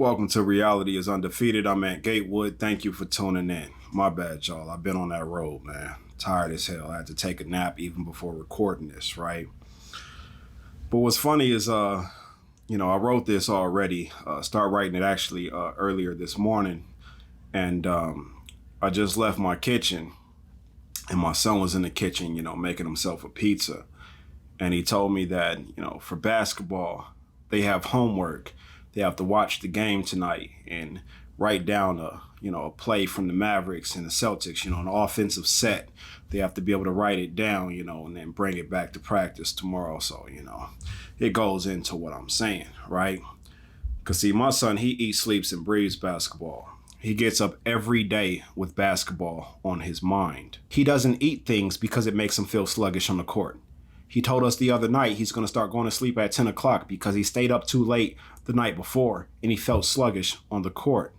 Welcome to Reality is Undefeated. I'm at Gatewood. Thank you for tuning in. My bad, y'all. I've been on that road, man. Tired as hell. I had to take a nap even before recording this, right? But what's funny is, I wrote this already. Start writing it actually earlier this morning. And I just left my kitchen and my son was in the kitchen, making himself a pizza. And he told me that, for basketball, they have homework. They have to watch the game tonight and write down a play from the Mavericks and the Celtics, an offensive set. They have to be able to write it down, and then bring it back to practice tomorrow. So, it goes into what I'm saying, right? Because, see, my son, he eats, sleeps, and breathes basketball. He gets up every day with basketball on his mind. He doesn't eat things because it makes him feel sluggish on the court. He told us the other night he's going to start going to sleep at 10 o'clock because he stayed up too late the night before and he felt sluggish on the court.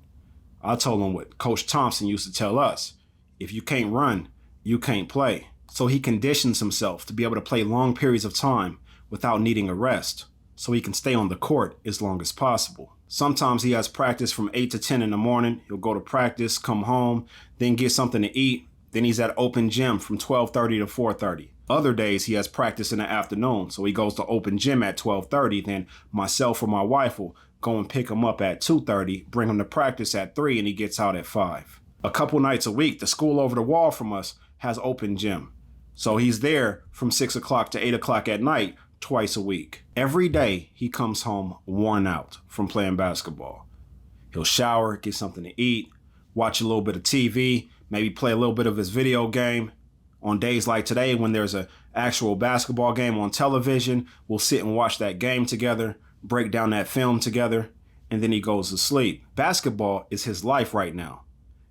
I told him what Coach Thompson used to tell us. If you can't run, you can't play. So he conditions himself to be able to play long periods of time without needing a rest so he can stay on the court as long as possible. Sometimes he has practice from 8 to 10 in the morning. He'll go to practice, come home, then get something to eat. Then he's at open gym from 12:30 to 4:30. Other days he has practice in the afternoon, so he goes to open gym at 12:30. Then myself or my wife will go and pick him up at 2:30, bring him to practice at 3, and he gets out at 5. A couple nights a week, the school over the wall from us has open gym. So he's there from 6 o'clock to 8 o'clock at night twice a week. Every day he comes home worn out from playing basketball. He'll shower, get something to eat, watch a little bit of TV, maybe play a little bit of his video game. On days like today, when there's an actual basketball game on television, we'll sit and watch that game together, break down that film together, and then he goes to sleep. Basketball is his life right now.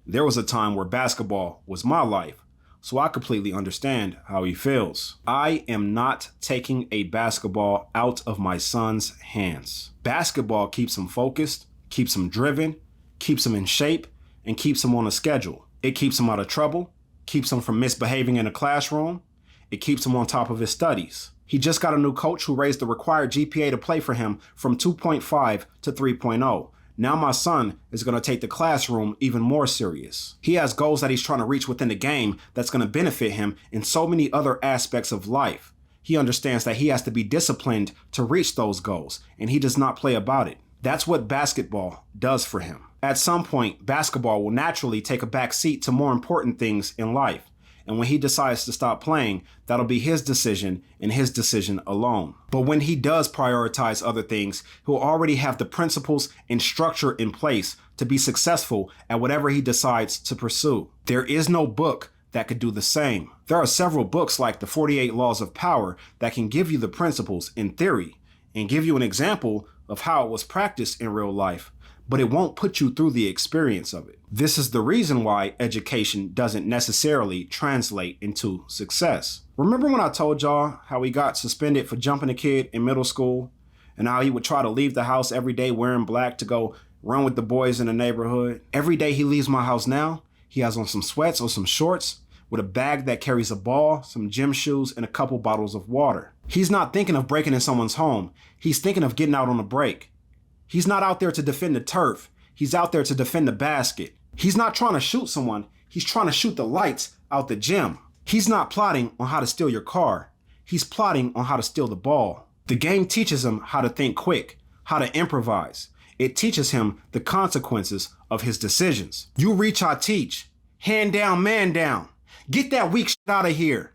There was a time where basketball was my life, so I completely understand how he feels. I am not taking a basketball out of my son's hands. Basketball keeps him focused, keeps him driven, keeps him in shape, and keeps him on a schedule. It keeps him out of trouble, keeps him from misbehaving in the classroom. It keeps him on top of his studies. He just got a new coach who raised the required GPA to play for him from 2.5 to 3.0. Now my son is going to take the classroom even more serious. He has goals that he's trying to reach within the game that's going to benefit him in so many other aspects of life. He understands that he has to be disciplined to reach those goals, and he does not play about it. That's what basketball does for him. At some point, basketball will naturally take a back seat to more important things in life. And when he decides to stop playing, that'll be his decision and his decision alone. But when he does prioritize other things, he'll already have the principles and structure in place to be successful at whatever he decides to pursue. There is no book that could do the same. There are several books like the 48 Laws of Power that can give you the principles in theory and give you an example of how it was practiced in real life, but it won't put you through the experience of it. This is the reason why education doesn't necessarily translate into success. Remember when I told y'all how he got suspended for jumping a kid in middle school and how he would try to leave the house every day wearing black to go run with the boys in the neighborhood? Every day he leaves my house now, he has on some sweats or some shorts with a bag that carries a ball, some gym shoes, and a couple bottles of water. He's not thinking of breaking in someone's home. He's thinking of getting out on a break. He's not out there to defend the turf. He's out there to defend the basket. He's not trying to shoot someone. He's trying to shoot the lights out the gym. He's not plotting on how to steal your car. He's plotting on how to steal the ball. The game teaches him how to think quick, how to improvise. It teaches him the consequences of his decisions. You reach, I teach. Hand down, man down. Get that weak shit out of here.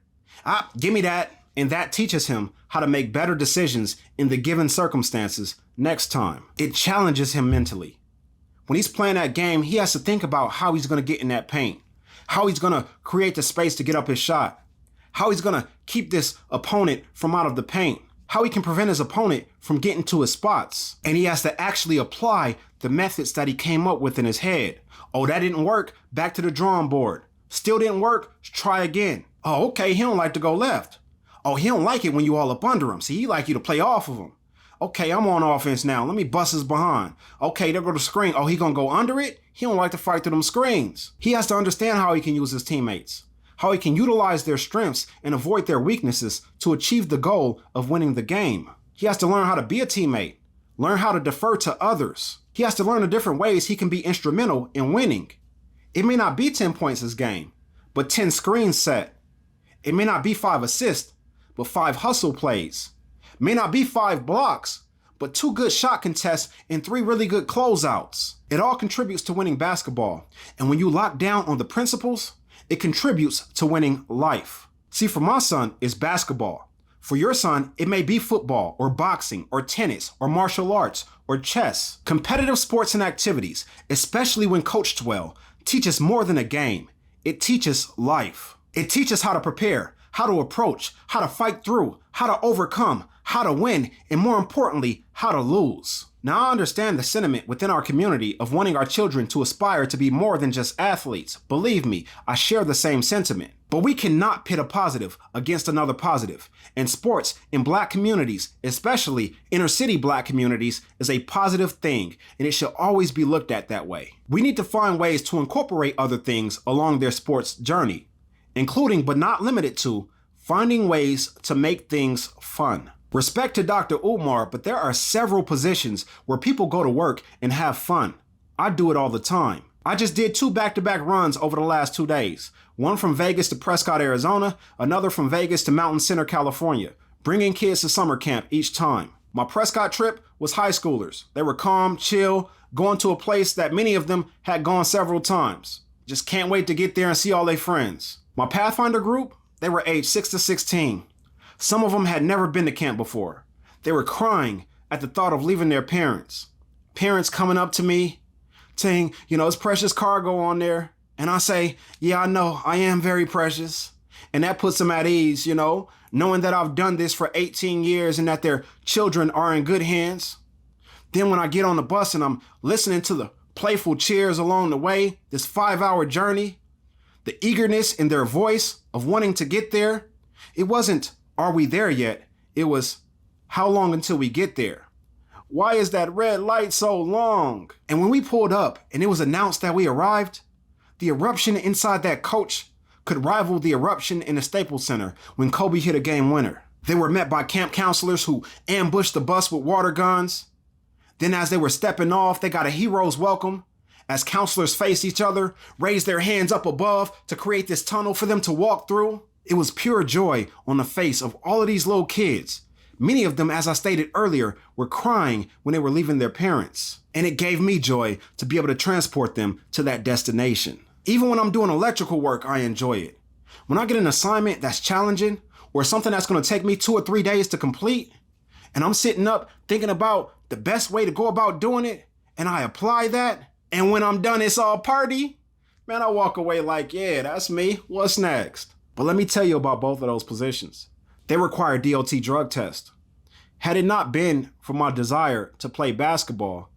Give me that. And that teaches him how to make better decisions in the given circumstances next time. It challenges him mentally. When he's playing that game, he has to think about how he's going to get in that paint, how he's going to create the space to get up his shot, how he's going to keep this opponent from out of the paint, how he can prevent his opponent from getting to his spots. And he has to actually apply the methods that he came up with in his head. Oh, that didn't work. Back to the drawing board. Still didn't work. Try again. Oh, okay. He don't like to go left. Oh, he don't like it when you all up under him. See, he like you to play off of him. Okay, I'm on offense now. Let me bust his behind. Okay, there go the screen. Oh, he gonna go under it? He don't like to fight through them screens. He has to understand how he can use his teammates, how he can utilize their strengths and avoid their weaknesses to achieve the goal of winning the game. He has to learn how to be a teammate, learn how to defer to others. He has to learn the different ways he can be instrumental in winning. It may not be 10 points this game, but 10 screens set. It may not be 5 assists, but 5 hustle plays. It may not be 5 blocks, but 2 good shot contests and 3 really good closeouts. It all contributes to winning basketball. And when you lock down on the principles, it contributes to winning life. See, for my son, it's basketball. For your son, it may be football or boxing or tennis or martial arts or chess. Competitive sports and activities, especially when coached well, teach us more than a game. It teaches life. It teaches how to prepare, how to approach, how to fight through, how to overcome, how to win, and more importantly, how to lose. Now, I understand the sentiment within our community of wanting our children to aspire to be more than just athletes. Believe me, I share the same sentiment. But we cannot pit a positive against another positive. And sports in Black communities, especially inner city Black communities, is a positive thing, and it should always be looked at that way. We need to find ways to incorporate other things along their sports journey, including but not limited to finding ways to make things fun. Respect to Dr. Umar, but there are several positions where people go to work and have fun. I do it all the time. I just did 2 back-to-back runs over the last 2 days. One from Vegas to Prescott, Arizona, another from Vegas to Mountain Center, California, bringing kids to summer camp each time. My Prescott trip was high schoolers. They were calm, chill, going to a place that many of them had gone several times. Just can't wait to get there and see all their friends. My Pathfinder group, they were aged 6 to 16. Some of them had never been to camp before. They were crying at the thought of leaving their parents. Parents coming up to me saying, it's precious cargo on there. And I say, yeah, I know, I am very precious. And that puts them at ease, knowing that I've done this for 18 years and that their children are in good hands. Then when I get on the bus and I'm listening to the playful cheers along the way, this 5-hour journey, the eagerness in their voice of wanting to get there, it wasn't, are we there yet? It was, how long until we get there? Why is that red light so long? And when we pulled up and it was announced that we arrived, the eruption inside that coach could rival the eruption in the Staples Center when Kobe hit a game winner. They were met by camp counselors who ambushed the bus with water guns. Then as they were stepping off, they got a hero's welcome as counselors faced each other, raised their hands up above to create this tunnel for them to walk through. It was pure joy on the face of all of these little kids. Many of them, as I stated earlier, were crying when they were leaving their parents. And it gave me joy to be able to transport them to that destination. Even when I'm doing electrical work, I enjoy it. When I get an assignment that's challenging or something that's going to take me 2 or 3 days to complete, and I'm sitting up thinking about the best way to go about doing it, and I apply that, and when I'm done, it's all party, man, I walk away like, yeah, that's me. What's next? But let me tell you about both of those positions. They require DOT drug test. Had it not been for my desire to play basketball,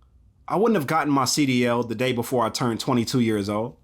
I wouldn't have gotten my CDL the day before I turned 22 years old,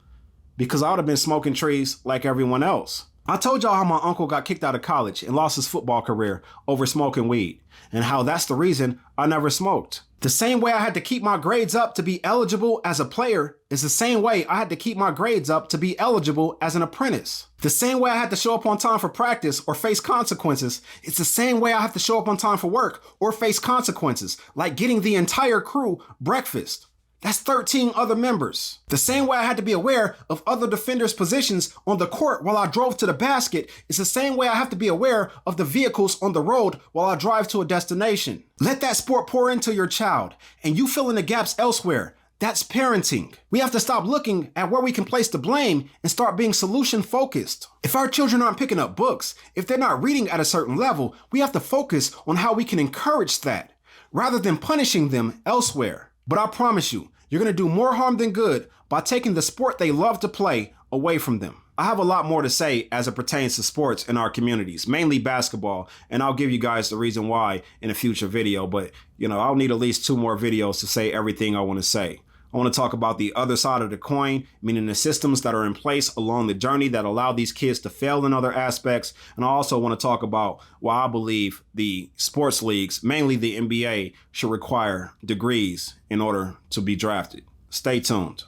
because I would have been smoking trees like everyone else. I told y'all how my uncle got kicked out of college and lost his football career over smoking weed, and how that's the reason I never smoked. The same way I had to keep my grades up to be eligible as a player is the same way I had to keep my grades up to be eligible as an apprentice. The same way I had to show up on time for practice or face consequences, it's the same way I have to show up on time for work or face consequences, like getting the entire crew breakfast. That's 13 other members. The same way I had to be aware of other defenders' positions on the court while I drove to the basket is the same way I have to be aware of the vehicles on the road while I drive to a destination. Let that sport pour into your child, and you fill in the gaps elsewhere. That's parenting. We have to stop looking at where we can place the blame and start being solution focused. If our children aren't picking up books, if they're not reading at a certain level, we have to focus on how we can encourage that rather than punishing them elsewhere. But I promise you, you're going to do more harm than good by taking the sport they love to play away from them. I have a lot more to say as it pertains to sports in our communities, mainly basketball, and I'll give you guys the reason why in a future video, but I'll need at least 2 more videos to say everything I want to say. I want to talk about the other side of the coin, meaning the systems that are in place along the journey that allow these kids to fail in other aspects. And I also want to talk about why I believe the sports leagues, mainly the NBA, should require degrees in order to be drafted. Stay tuned.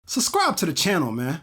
Subscribe to the channel, man.